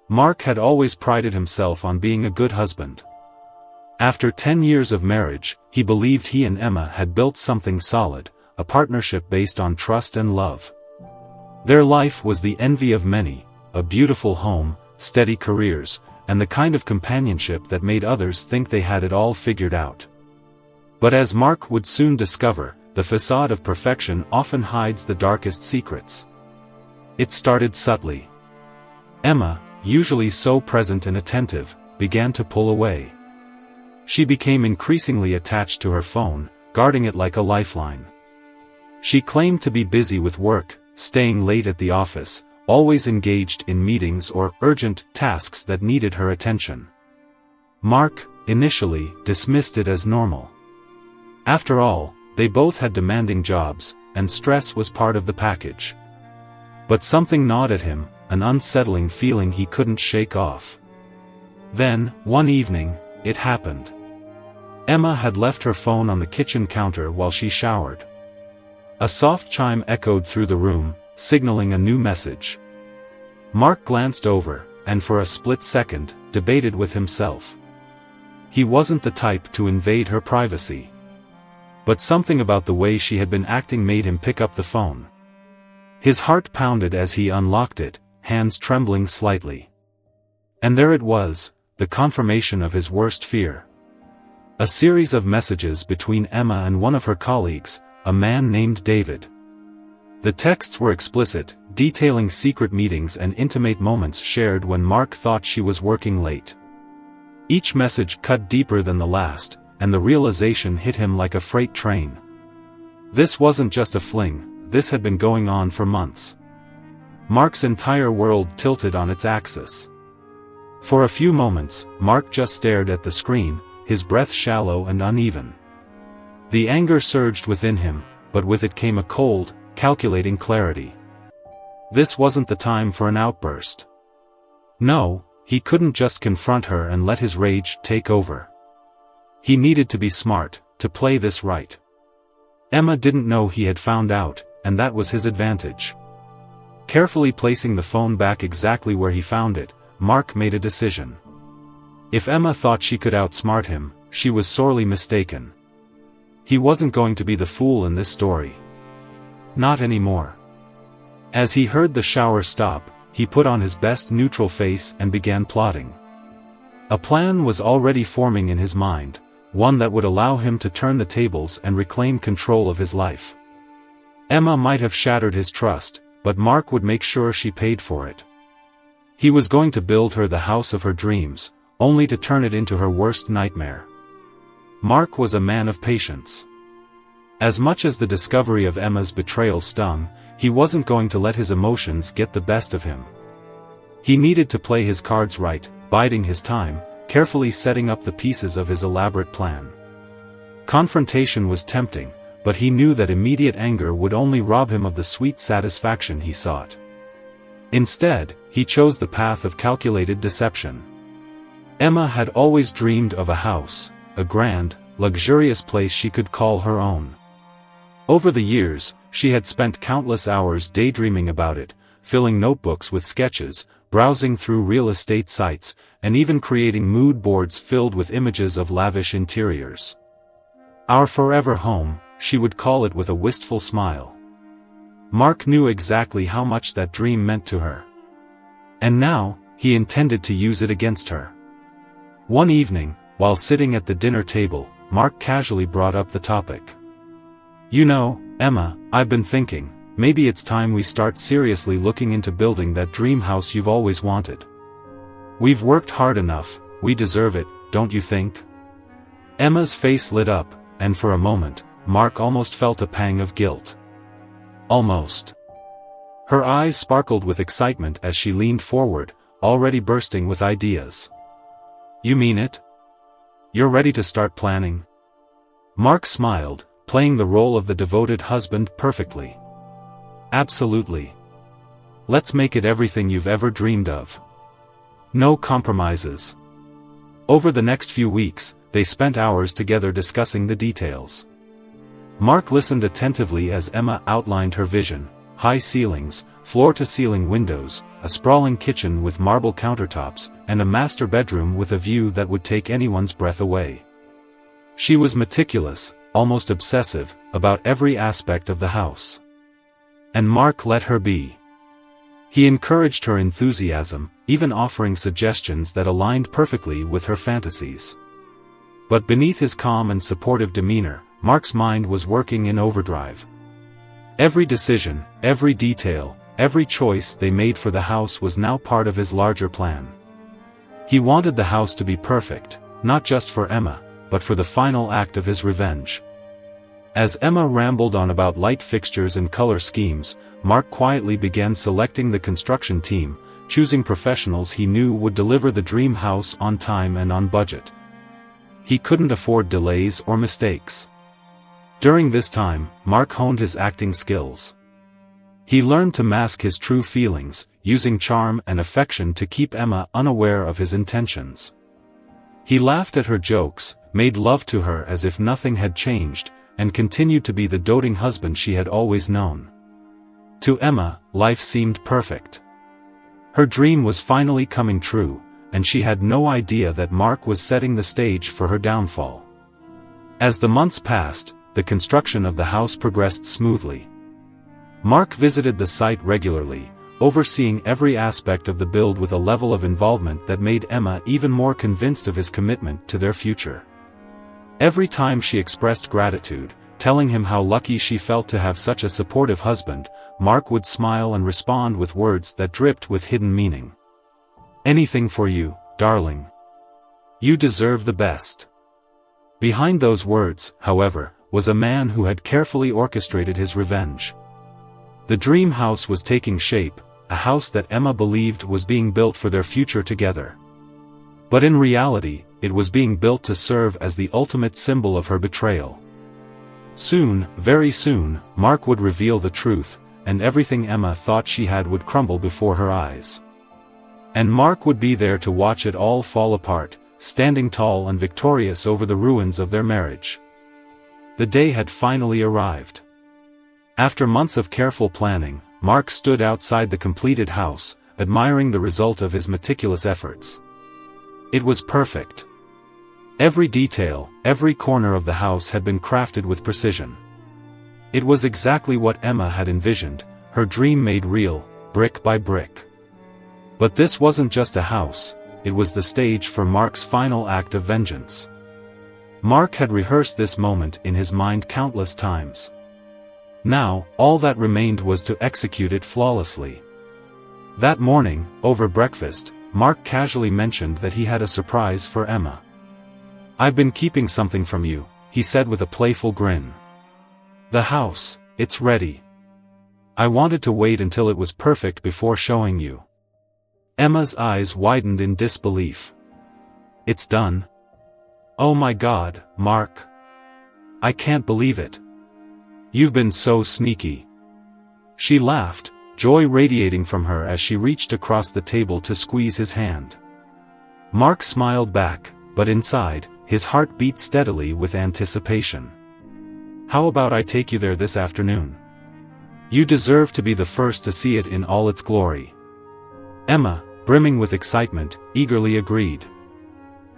Mark had always prided himself on being a good husband. After 10 years of marriage, he believed he and Emma had built something solid, a partnership based on trust and love. Their life was the envy of many, a beautiful home, steady careers, and the kind of companionship that made others think they had it all figured out. But as Mark would soon discover, the facade of perfection often hides the darkest secrets. It started subtly. Emma, usually so present and attentive, began to pull away. She became increasingly attached to her phone, guarding it like a lifeline. She claimed to be busy with work, staying late at the office, always engaged in meetings or urgent tasks that needed her attention. Mark, initially, dismissed it as normal. After all, they both had demanding jobs, and stress was part of the package. But something gnawed at him, an unsettling feeling he couldn't shake off. Then, one evening, it happened. Emma had left her phone on the kitchen counter while she showered. A soft chime echoed through the room, signaling a new message. Mark glanced over, and for a split second, debated with himself. He wasn't the type to invade her privacy. But something about the way she had been acting made him pick up the phone. His heart pounded as he unlocked it, hands trembling slightly. And there it was, the confirmation of his worst fear. A series of messages between Emma and one of her colleagues, a man named David. The texts were explicit, detailing secret meetings and intimate moments shared when Mark thought she was working late. Each message cut deeper than the last, and the realization hit him like a freight train. This wasn't just a fling, this had been going on for months. Mark's entire world tilted on its axis. For a few moments, Mark just stared at the screen, his breath shallow and uneven. The anger surged within him, but with it came a cold, calculating clarity. This wasn't the time for an outburst. No, he couldn't just confront her and let his rage take over. He needed to be smart, to play this right. Emma didn't know he had found out, and that was his advantage. Carefully placing the phone back exactly where he found it, Mark made a decision. If Emma thought she could outsmart him, she was sorely mistaken. He wasn't going to be the fool in this story. Not anymore. As he heard the shower stop, he put on his best neutral face and began plotting. A plan was already forming in his mind, one that would allow him to turn the tables and reclaim control of his life. Emma might have shattered his trust, but Mark would make sure she paid for it. He was going to build her the house of her dreams, only to turn it into her worst nightmare. Mark was a man of patience. As much as the discovery of Emma's betrayal stung, he wasn't going to let his emotions get the best of him. He needed to play his cards right, biding his time, carefully setting up the pieces of his elaborate plan. Confrontation was tempting, but he knew that immediate anger would only rob him of the sweet satisfaction he sought. Instead, he chose the path of calculated deception. Emma had always dreamed of a house, a grand, luxurious place she could call her own. Over the years, she had spent countless hours daydreaming about it, filling notebooks with sketches, browsing through real estate sites, and even creating mood boards filled with images of lavish interiors. Our forever home, she would call it with a wistful smile. Mark knew exactly how much that dream meant to her. And now, he intended to use it against her. One evening, while sitting at the dinner table, Mark casually brought up the topic. "You know, Emma, I've been thinking, maybe it's time we start seriously looking into building that dream house you've always wanted. We've worked hard enough, we deserve it, don't you think?" Emma's face lit up, and for a moment, Mark almost felt a pang of guilt. Almost. Her eyes sparkled with excitement as she leaned forward, already bursting with ideas. "You mean it? You're ready to start planning?" Mark smiled, playing the role of the devoted husband perfectly. "Absolutely. Let's make it everything you've ever dreamed of. No compromises." Over the next few weeks, they spent hours together discussing the details. Mark listened attentively as Emma outlined her vision, high ceilings, floor-to-ceiling windows, a sprawling kitchen with marble countertops, and a master bedroom with a view that would take anyone's breath away. She was meticulous, almost obsessive, about every aspect of the house. And Mark let her be. He encouraged her enthusiasm, even offering suggestions that aligned perfectly with her fantasies. But beneath his calm and supportive demeanor, Mark's mind was working in overdrive. Every decision, every detail, every choice they made for the house was now part of his larger plan. He wanted the house to be perfect, not just for Emma, but for the final act of his revenge. As Emma rambled on about light fixtures and color schemes, Mark quietly began selecting the construction team, choosing professionals he knew would deliver the dream house on time and on budget. He couldn't afford delays or mistakes. During this time, Mark honed his acting skills. He learned to mask his true feelings, using charm and affection to keep Emma unaware of his intentions. He laughed at her jokes, made love to her as if nothing had changed, and continued to be the doting husband she had always known. To Emma, life seemed perfect. Her dream was finally coming true, and she had no idea that Mark was setting the stage for her downfall. As the months passed, the construction of the house progressed smoothly. Mark visited the site regularly, overseeing every aspect of the build with a level of involvement that made Emma even more convinced of his commitment to their future. Every time she expressed gratitude, telling him how lucky she felt to have such a supportive husband, Mark would smile and respond with words that dripped with hidden meaning. "Anything for you, darling. You deserve the best." Behind those words, however, was a man who had carefully orchestrated his revenge. The dream house was taking shape, a house that Emma believed was being built for their future together. But in reality, it was being built to serve as the ultimate symbol of her betrayal. Soon, very soon, Mark would reveal the truth, and everything Emma thought she had would crumble before her eyes. And Mark would be there to watch it all fall apart, standing tall and victorious over the ruins of their marriage. The day had finally arrived. After months of careful planning, Mark stood outside the completed house, admiring the result of his meticulous efforts. It was perfect. Every detail, every corner of the house had been crafted with precision. It was exactly what Emma had envisioned, her dream made real, brick by brick. But this wasn't just a house, it was the stage for Mark's final act of vengeance. Mark had rehearsed this moment in his mind countless times. Now, all that remained was to execute it flawlessly. That morning, over breakfast, Mark casually mentioned that he had a surprise for Emma. "I've been keeping something from you," he said with a playful grin. "The house, it's ready. I wanted to wait until it was perfect before showing you." Emma's eyes widened in disbelief. "It's done? Oh my God, Mark. I can't believe it. You've been so sneaky." She laughed, joy radiating from her as she reached across the table to squeeze his hand. Mark smiled back, but inside, his heart beat steadily with anticipation. "How about I take you there this afternoon? You deserve to be the first to see it in all its glory." Emma, brimming with excitement, eagerly agreed.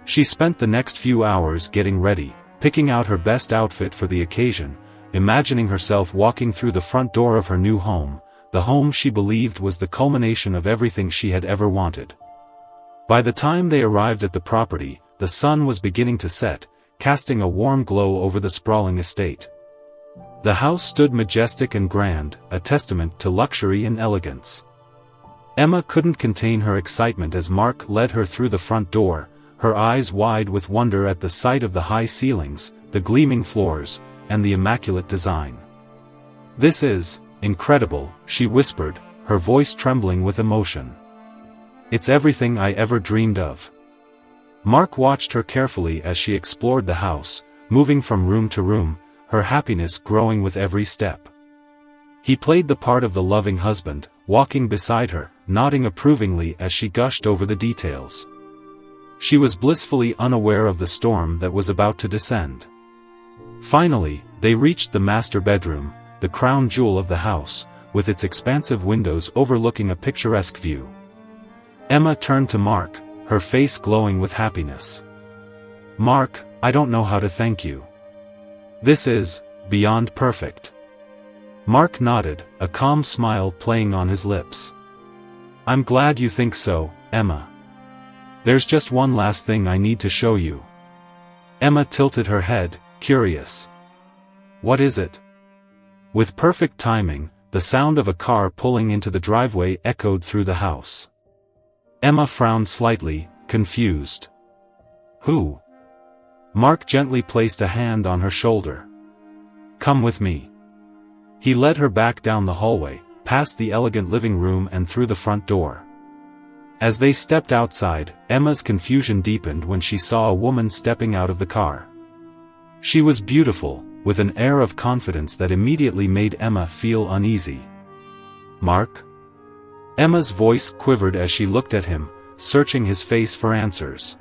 She spent the next few hours getting ready, picking out her best outfit for the occasion, imagining herself walking through the front door of her new home, the home she believed was the culmination of everything she had ever wanted. By the time they arrived at the property, the sun was beginning to set, casting a warm glow over the sprawling estate. The house stood majestic and grand, a testament to luxury and elegance. Emma couldn't contain her excitement as Mark led her through the front door, her eyes wide with wonder at the sight of the high ceilings, the gleaming floors, and the immaculate design. "This is incredible," she whispered, her voice trembling with emotion. "It's everything I ever dreamed of." Mark watched her carefully as she explored the house, moving from room to room, her happiness growing with every step. He played the part of the loving husband, walking beside her, nodding approvingly as she gushed over the details. She was blissfully unaware of the storm that was about to descend. Finally, they reached the master bedroom, the crown jewel of the house, with its expansive windows overlooking a picturesque view. Emma turned to Mark, her face glowing with happiness. "Mark, I don't know how to thank you. This is beyond perfect." Mark nodded, a calm smile playing on his lips. "I'm glad you think so, Emma. There's just one last thing I need to show you." Emma tilted her head, curious. "What is it?" With perfect timing, the sound of a car pulling into the driveway echoed through the house. Emma frowned slightly, confused. "Who?" Mark gently placed a hand on her shoulder. "Come with me." He led her back down the hallway, past the elegant living room and through the front door. As they stepped outside, Emma's confusion deepened when she saw a woman stepping out of the car. She was beautiful, with an air of confidence that immediately made Emma feel uneasy. "Mark?" Emma's voice quivered as she looked at him, searching his face for answers.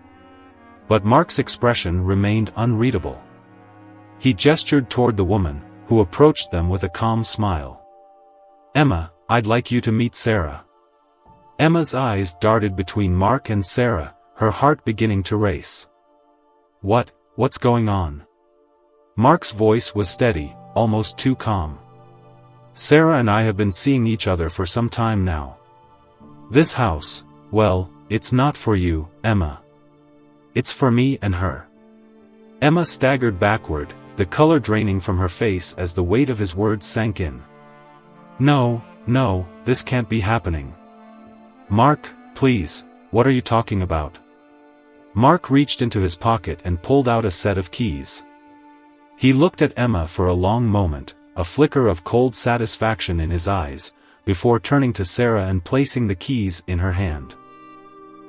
But Mark's expression remained unreadable. He gestured toward the woman, who approached them with a calm smile. "Emma, I'd like you to meet Sarah." Emma's eyes darted between Mark and Sarah, her heart beginning to race. What's going on?" Mark's voice was steady, almost too calm. "Sarah and I have been seeing each other for some time now. This house, well, it's not for you, Emma. It's for me and her." Emma staggered backward, the color draining from her face as the weight of his words sank in. No, this can't be happening." "Mark, please, what are you talking about?" Mark reached into his pocket and pulled out a set of keys. He looked at Emma for a long moment, a flicker of cold satisfaction in his eyes, before turning to Sarah and placing the keys in her hand.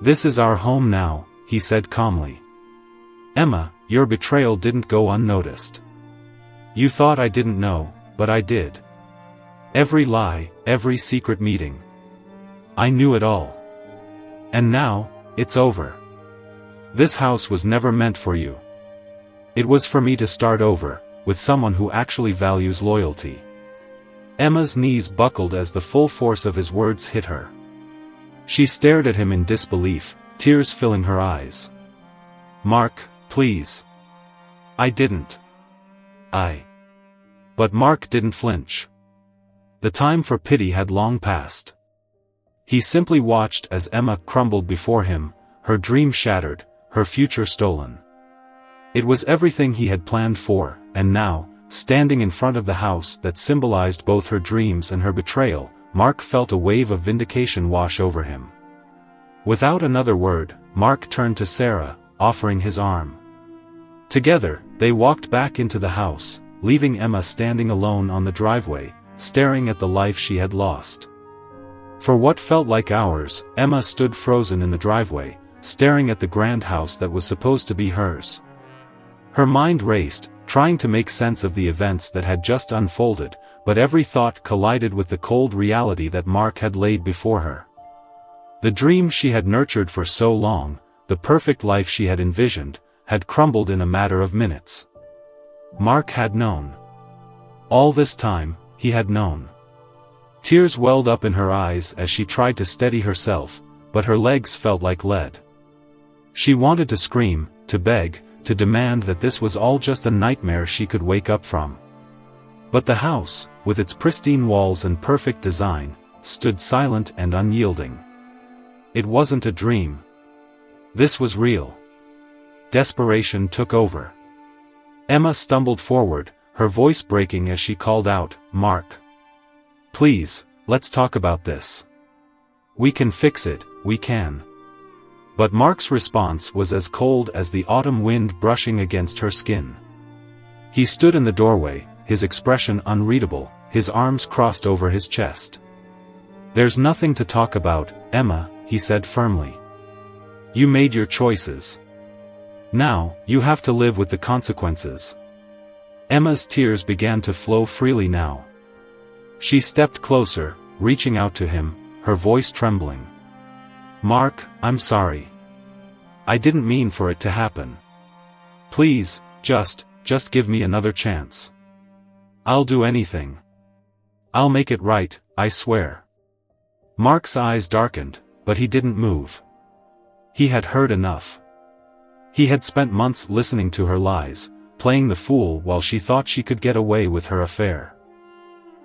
"This is our home now," he said calmly. "Emma, your betrayal didn't go unnoticed. You thought I didn't know, but I did. Every lie, every secret meeting. I knew it all. And now, it's over. This house was never meant for you. It was for me to start over, with someone who actually values loyalty." Emma's knees buckled as the full force of his words hit her. She stared at him in disbelief, tears filling her eyes. "Mark, please. I didn't. But Mark didn't flinch. The time for pity had long passed. He simply watched as Emma crumbled before him, her dream shattered, her future stolen. It was everything he had planned for, and now, standing in front of the house that symbolized both her dreams and her betrayal, Mark felt a wave of vindication wash over him. Without another word, Mark turned to Sarah, offering his arm. Together, they walked back into the house, leaving Emma standing alone on the driveway, staring at the life she had lost. For what felt like hours, Emma stood frozen in the driveway, staring at the grand house that was supposed to be hers. Her mind raced, trying to make sense of the events that had just unfolded, but every thought collided with the cold reality that Mark had laid before her. The dream she had nurtured for so long, the perfect life she had envisioned, had crumbled in a matter of minutes. Mark had known. All this time, he had known. Tears welled up in her eyes as she tried to steady herself, but her legs felt like lead. She wanted to scream, to beg, to demand that this was all just a nightmare she could wake up from. But the house, with its pristine walls and perfect design, stood silent and unyielding. It wasn't a dream. This was real. Desperation took over. Emma stumbled forward, her voice breaking as she called out, "Mark. Please, let's talk about this. We can fix it, we can." But Mark's response was as cold as the autumn wind brushing against her skin. He stood in the doorway, his expression unreadable, his arms crossed over his chest. "There's nothing to talk about, Emma," he said firmly. "You made your choices. Now, you have to live with the consequences." Emma's tears began to flow freely now. She stepped closer, reaching out to him, her voice trembling. "Mark, I'm sorry. I didn't mean for it to happen. Please, just give me another chance. I'll do anything." I'll make it right, I swear. Mark's eyes darkened, but he didn't move. He had heard enough. He had spent months listening to her lies, playing the fool while she thought she could get away with her affair.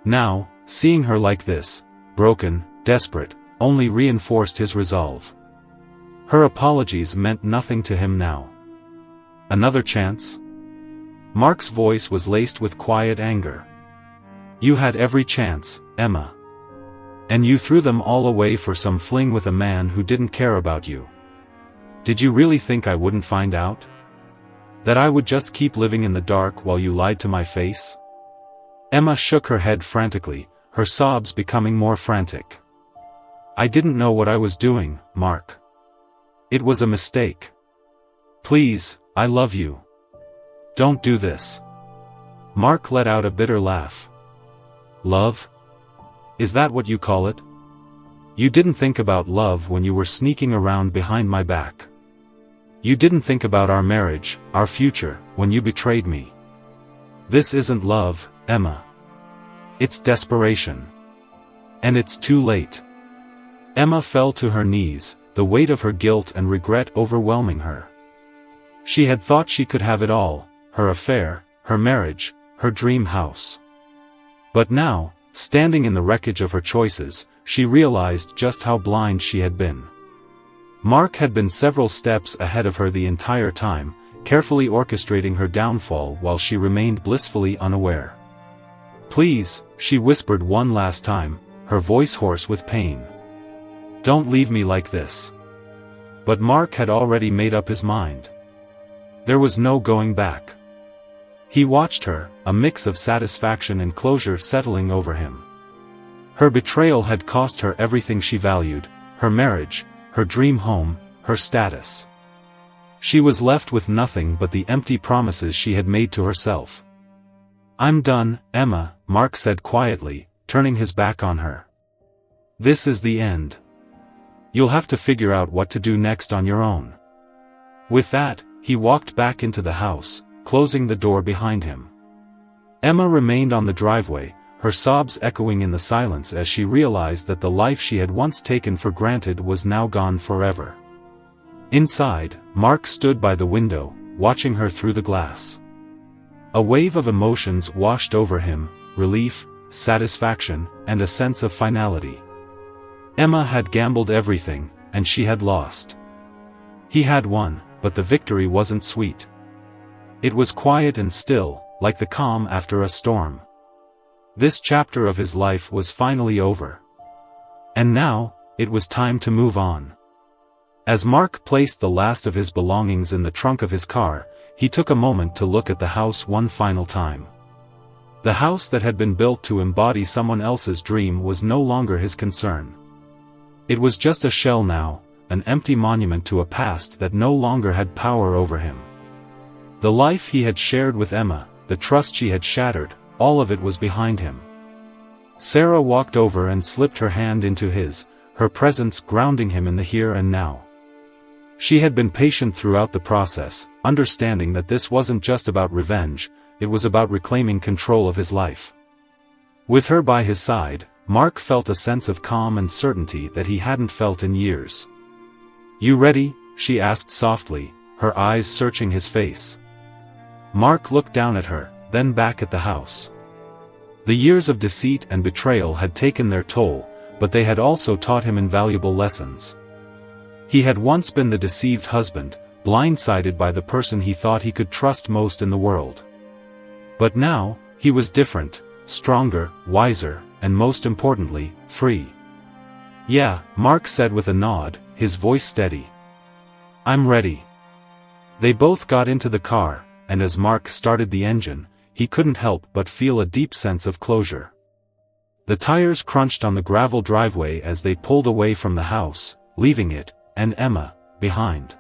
Now, seeing her like this, broken, desperate, only reinforced his resolve. Her apologies meant nothing to him now. Another chance? Mark's voice was laced with quiet anger. You had every chance, Emma. And you threw them all away for some fling with a man who didn't care about you. Did you really think I wouldn't find out? That I would just keep living in the dark while you lied to my face? Emma shook her head frantically, her sobs becoming more frantic. I didn't know what I was doing, Mark. It was a mistake. Please, I love you. Don't do this. Mark let out a bitter laugh. Love? Is that what you call it? You didn't think about love when you were sneaking around behind my back. You didn't think about our marriage, our future, when you betrayed me. This isn't love, Emma. It's desperation. And it's too late. Emma fell to her knees, the weight of her guilt and regret overwhelming her. She had thought she could have it all, her affair, her marriage, her dream house. But now, standing in the wreckage of her choices, she realized just how blind she had been. Mark had been several steps ahead of her the entire time, carefully orchestrating her downfall while she remained blissfully unaware. Please, she whispered one last time, her voice hoarse with pain. Don't leave me like this. But Mark had already made up his mind. There was no going back. He watched her, a mix of satisfaction and closure settling over him. Her betrayal had cost her everything she valued, her marriage, her dream home, her status. She was left with nothing but the empty promises she had made to herself. I'm done, Emma, Mark said quietly, turning his back on her. This is the end. You'll have to figure out what to do next on your own. With that, he walked back into the house, closing the door behind him. Emma remained on the driveway, her sobs echoing in the silence as she realized that the life she had once taken for granted was now gone forever. Inside, Mark stood by the window, watching her through the glass. A wave of emotions washed over him, relief, satisfaction, and a sense of finality. Emma had gambled everything, and she had lost. He had won, but the victory wasn't sweet. It was quiet and still, like the calm after a storm. This chapter of his life was finally over. And now, it was time to move on. As Mark placed the last of his belongings in the trunk of his car, he took a moment to look at the house one final time. The house that had been built to embody someone else's dream was no longer his concern. It was just a shell now, an empty monument to a past that no longer had power over him. The life he had shared with Emma, the trust she had shattered, all of it was behind him. Sarah walked over and slipped her hand into his, her presence grounding him in the here and now. She had been patient throughout the process, understanding that this wasn't just about revenge, it was about reclaiming control of his life. With her by his side, Mark felt a sense of calm and certainty that he hadn't felt in years. You ready? She asked softly, her eyes searching his face. Mark looked down at her, then back at the house. The years of deceit and betrayal had taken their toll, but they had also taught him invaluable lessons. He had once been the deceived husband, blindsided by the person he thought he could trust most in the world. But now, he was different, stronger, wiser, and most importantly, free. Yeah, Mark said with a nod, his voice steady. I'm ready. They both got into the car, and as Mark started the engine, he couldn't help but feel a deep sense of closure. The tires crunched on the gravel driveway as they pulled away from the house, leaving it, and Emma, behind.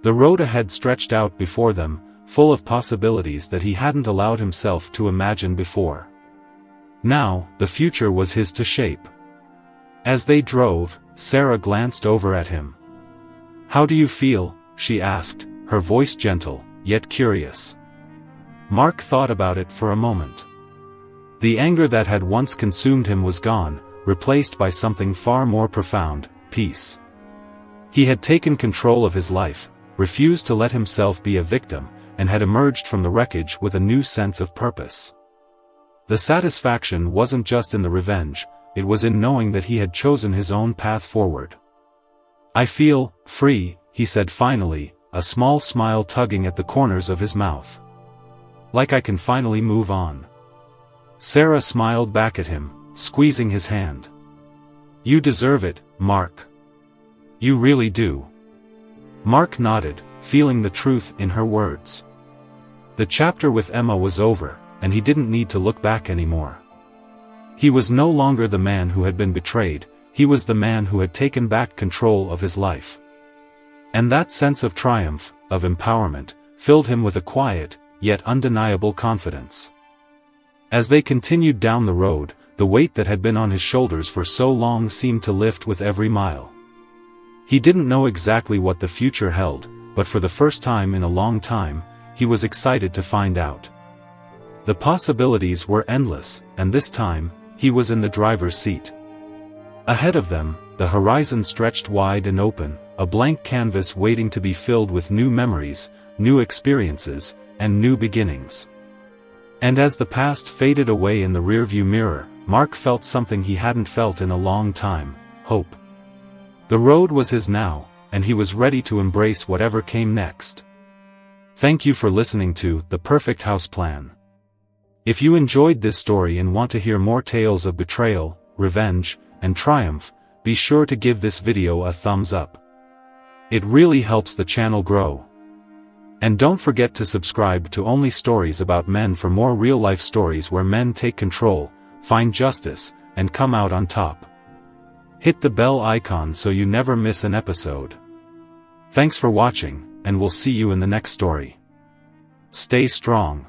The road ahead stretched out before them, full of possibilities that he hadn't allowed himself to imagine before. Now, the future was his to shape. As they drove, Sarah glanced over at him. How do you feel? She asked, her voice gentle, yet curious. Mark thought about it for a moment. The anger that had once consumed him was gone, replaced by something far more profound: peace. He had taken control of his life, refused to let himself be a victim, and had emerged from the wreckage with a new sense of purpose. The satisfaction wasn't just in the revenge, it was in knowing that he had chosen his own path forward. "I feel free," he said finally, a small smile tugging at the corners of his mouth. "Like I can finally move on." Sarah smiled back at him, squeezing his hand. "You deserve it, Mark. You really do." Mark nodded, feeling the truth in her words. The chapter with Emma was over, and he didn't need to look back anymore. He was no longer the man who had been betrayed, he was the man who had taken back control of his life. And that sense of triumph, of empowerment, filled him with a quiet, yet undeniable confidence. As they continued down the road, the weight that had been on his shoulders for so long seemed to lift with every mile. He didn't know exactly what the future held, but for the first time in a long time, he was excited to find out. The possibilities were endless, and this time, he was in the driver's seat. Ahead of them, the horizon stretched wide and open, a blank canvas waiting to be filled with new memories, new experiences, and new beginnings. And as the past faded away in the rearview mirror, Mark felt something he hadn't felt in a long time: hope. The road was his now, and he was ready to embrace whatever came next. Thank you for listening to The Perfect House Plan. If you enjoyed this story and want to hear more tales of betrayal, revenge, and triumph, be sure to give this video a thumbs up. It really helps the channel grow. And don't forget to subscribe to Only Stories About Men for more real-life stories where men take control, find justice, and come out on top. Hit the bell icon so you never miss an episode. Thanks for watching, and we'll see you in the next story. Stay strong.